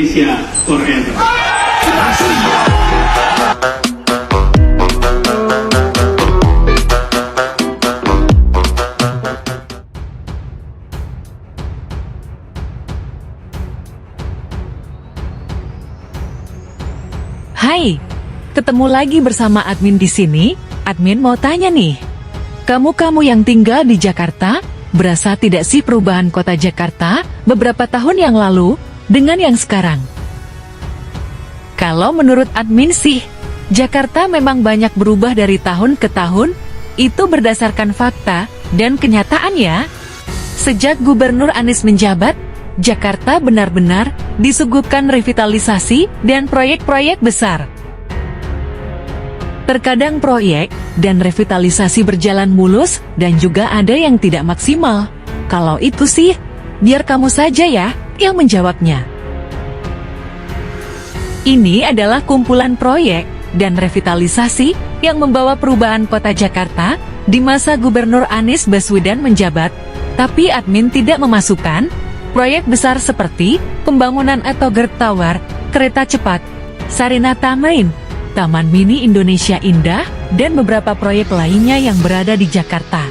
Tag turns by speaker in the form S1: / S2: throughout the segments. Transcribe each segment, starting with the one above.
S1: Indonesia forever.
S2: Hai, ketemu lagi bersama admin di sini. Admin mau tanya nih, kamu yang tinggal di Jakarta, berasa tidak sih perubahan kota Jakarta beberapa tahun yang lalu dengan yang sekarang? Kalau menurut admin sih, Jakarta memang banyak berubah dari tahun ke tahun, itu berdasarkan fakta dan kenyataan ya. Sejak Gubernur Anies menjabat, Jakarta benar-benar disuguhkan revitalisasi dan proyek-proyek besar. Terkadang proyek dan revitalisasi berjalan mulus dan juga ada yang tidak maksimal. Kalau itu sih, biar kamu saja ya yang menjawabnya. Ini adalah kumpulan proyek dan revitalisasi yang membawa perubahan kota Jakarta di masa Gubernur Anies Baswedan menjabat, tapi admin tidak memasukkan proyek besar seperti pembangunan atau Gerd Tower, kereta cepat, Sarina Tamrin, Taman Mini Indonesia Indah, dan beberapa proyek lainnya yang berada di Jakarta.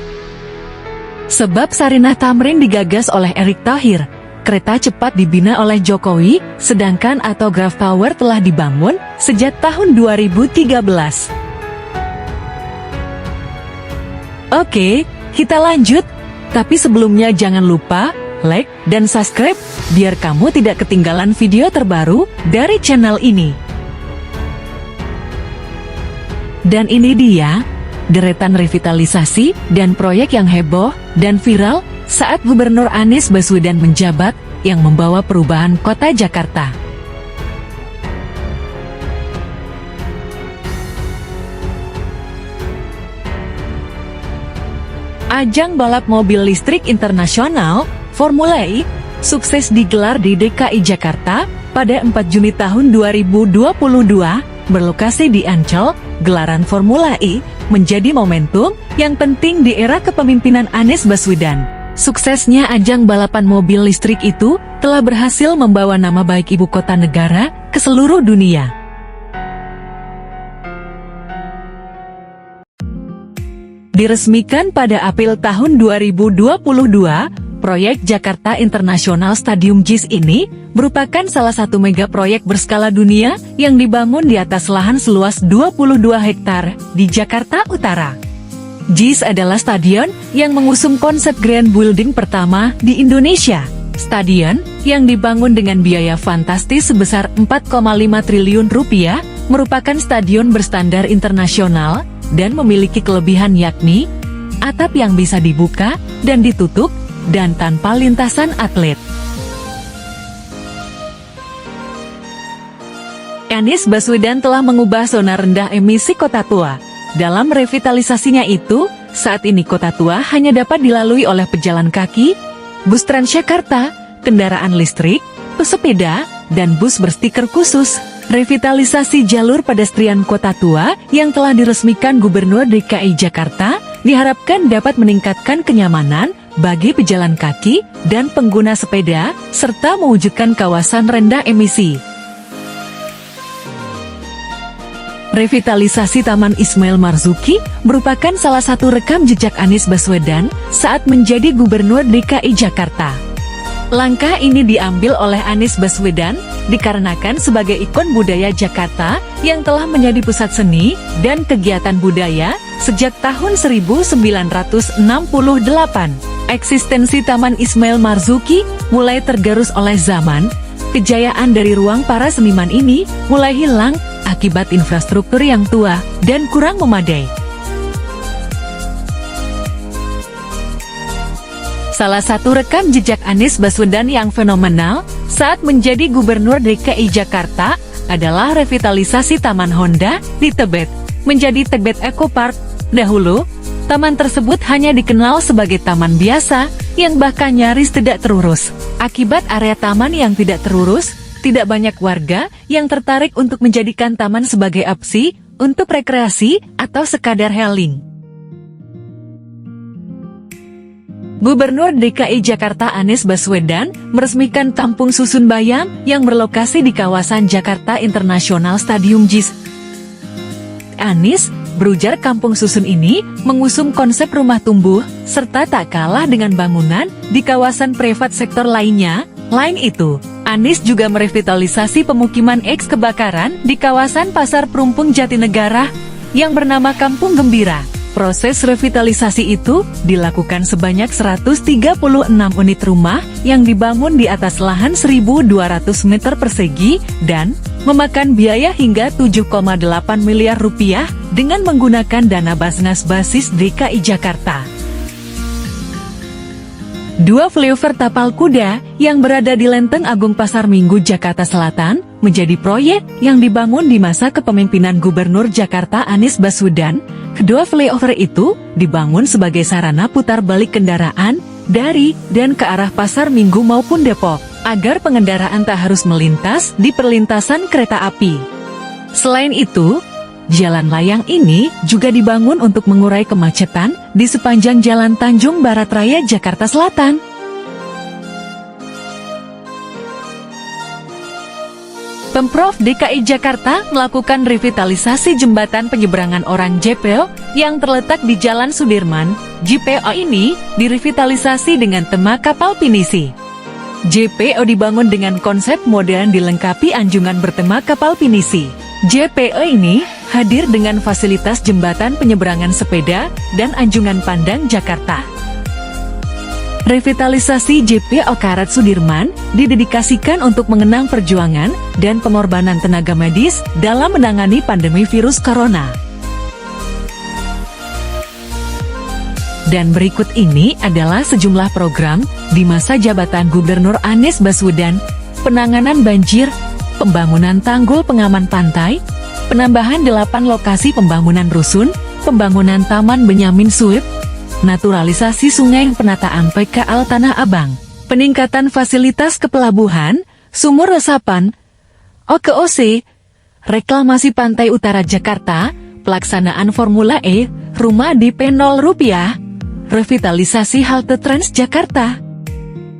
S2: Sebab Sarina Tamrin digagas oleh Erick Thohir, kereta cepat dibina oleh Jokowi, sedangkan atau Gerd Tower telah dibangun sejak tahun 2013. Oke, kita lanjut. Tapi sebelumnya jangan lupa like dan subscribe, biar kamu tidak ketinggalan video terbaru dari channel ini. Dan ini dia, deretan revitalisasi dan proyek yang heboh dan viral saat Gubernur Anies Baswedan menjabat yang membawa perubahan kota Jakarta. Ajang balap mobil listrik internasional, Formula E, sukses digelar di DKI Jakarta pada 4 Juni tahun 2022, berlokasi di Ancol. Gelaran Formula E menjadi momentum yang penting di era kepemimpinan Anies Baswedan. Suksesnya ajang balapan mobil listrik itu telah berhasil membawa nama baik ibu kota negara ke seluruh dunia. Diresmikan pada April tahun 2022, proyek Jakarta International Stadium JIS ini merupakan salah satu mega proyek berskala dunia yang dibangun di atas lahan seluas 22 hektar di Jakarta Utara. JIS adalah stadion yang mengusung konsep grand building pertama di Indonesia. Stadion yang dibangun dengan biaya fantastis sebesar 4,5 triliun rupiah merupakan stadion berstandar internasional dan memiliki kelebihan yakni atap yang bisa dibuka dan ditutup dan tanpa lintasan atlet. Anies Baswedan telah mengubah zona rendah emisi Kota Tua. Dalam revitalisasinya itu, saat ini Kota Tua hanya dapat dilalui oleh pejalan kaki, bus Transjakarta, kendaraan listrik, pesepeda, dan bus berstiker khusus. Revitalisasi jalur pedestrian Kota Tua yang telah diresmikan Gubernur DKI Jakarta diharapkan dapat meningkatkan kenyamanan bagi pejalan kaki dan pengguna sepeda, serta mewujudkan kawasan rendah emisi. Revitalisasi Taman Ismail Marzuki merupakan salah satu rekam jejak Anies Baswedan saat menjadi Gubernur DKI Jakarta. Langkah ini diambil oleh Anies Baswedan dikarenakan sebagai ikon budaya Jakarta yang telah menjadi pusat seni dan kegiatan budaya sejak tahun 1968. Eksistensi Taman Ismail Marzuki mulai tergerus oleh zaman. Kejayaan dari ruang para seniman ini mulai hilang akibat infrastruktur yang tua dan kurang memadai. Salah satu rekam jejak Anies Baswedan yang fenomenal saat menjadi Gubernur DKI Jakarta adalah revitalisasi Taman Honda di Tebet menjadi Tebet Eco Park. Dahulu, taman tersebut hanya dikenal sebagai taman biasa yang bahkan nyaris tidak terurus. Akibat area taman yang tidak terurus, tidak banyak warga yang tertarik untuk menjadikan taman sebagai opsi untuk rekreasi atau sekadar healing. Gubernur DKI Jakarta Anies Baswedan meresmikan Kampung Susun Bayam yang berlokasi di kawasan Jakarta International Stadium JIS. Anies berujar Kampung Susun ini mengusung konsep rumah tumbuh, serta tak kalah dengan bangunan di kawasan privat sektor lainnya. Lain itu, Anies juga merevitalisasi pemukiman eks kebakaran di kawasan Pasar Perumpung Jatinegara yang bernama Kampung Gembira. Proses revitalisasi itu dilakukan sebanyak 136 unit rumah yang dibangun di atas lahan 1.200 meter persegi dan memakan biaya hingga 7,8 miliar rupiah dengan menggunakan dana Basnas basis DKI Jakarta. Dua flyover tapal kuda yang berada di Lenteng Agung Pasar Minggu, Jakarta Selatan, menjadi proyek yang dibangun di masa kepemimpinan Gubernur Jakarta Anies Baswedan. Kedua flyover itu dibangun sebagai sarana putar balik kendaraan dari dan ke arah Pasar Minggu maupun Depok, agar pengendaraan tak harus melintas di perlintasan kereta api. Selain itu, jalan layang ini juga dibangun untuk mengurai kemacetan di sepanjang Jalan Tanjung Barat Raya, Jakarta Selatan. Pemprov DKI Jakarta melakukan revitalisasi jembatan penyeberangan orang JPO yang terletak di Jalan Sudirman. JPO ini direvitalisasi dengan tema kapal pinisi. JPO dibangun dengan konsep modern dilengkapi anjungan bertema kapal pinisi. JPO ini hadir dengan fasilitas jembatan penyeberangan sepeda dan anjungan pandang Jakarta. Revitalisasi JPO Karet Sudirman didedikasikan untuk mengenang perjuangan dan pengorbanan tenaga medis dalam menangani pandemi virus corona. Dan berikut ini adalah sejumlah program di masa jabatan Gubernur Anies Baswedan: penanganan banjir, pembangunan tanggul pengaman pantai, penambahan 8 lokasi pembangunan rusun, pembangunan Taman Benyamin Sueb, naturalisasi sungai, penataan PKL Tanah Abang, peningkatan fasilitas kepelabuhan, sumur resapan, OKOC, reklamasi Pantai Utara Jakarta, pelaksanaan Formula E, rumah DP 0 rupiah, revitalisasi halte Transjakarta,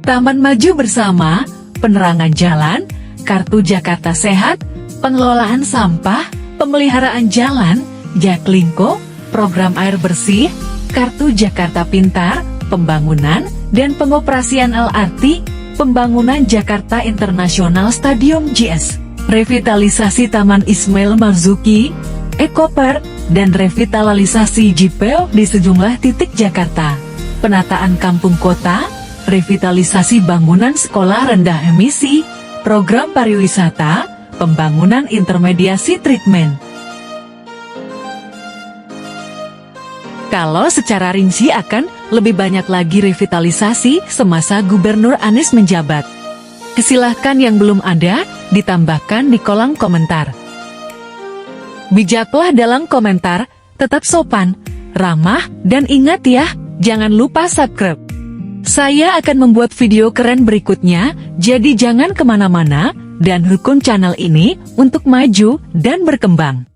S2: Taman Maju Bersama, penerangan jalan, kartu Jakarta Sehat, pengelolaan sampah, pemeliharaan jalan, Jaklingko, program air bersih, kartu Jakarta Pintar, pembangunan dan pengoperasian LRT, pembangunan Jakarta International Stadium JIS, revitalisasi Taman Ismail Marzuki, Ekopark, dan revitalisasi JPO di sejumlah titik Jakarta, penataan kampung kota, revitalisasi bangunan sekolah rendah emisi, program pariwisata, pembangunan intermediasi treatment. Kalau secara rinci akan lebih banyak lagi revitalisasi semasa Gubernur Anies menjabat. Silahkan yang belum ada, ditambahkan di kolom komentar. Bijaklah dalam komentar, tetap sopan, ramah, dan ingat ya, jangan lupa subscribe. Saya akan membuat video keren berikutnya, jadi jangan kemana-mana, dan dukung channel ini untuk maju dan berkembang.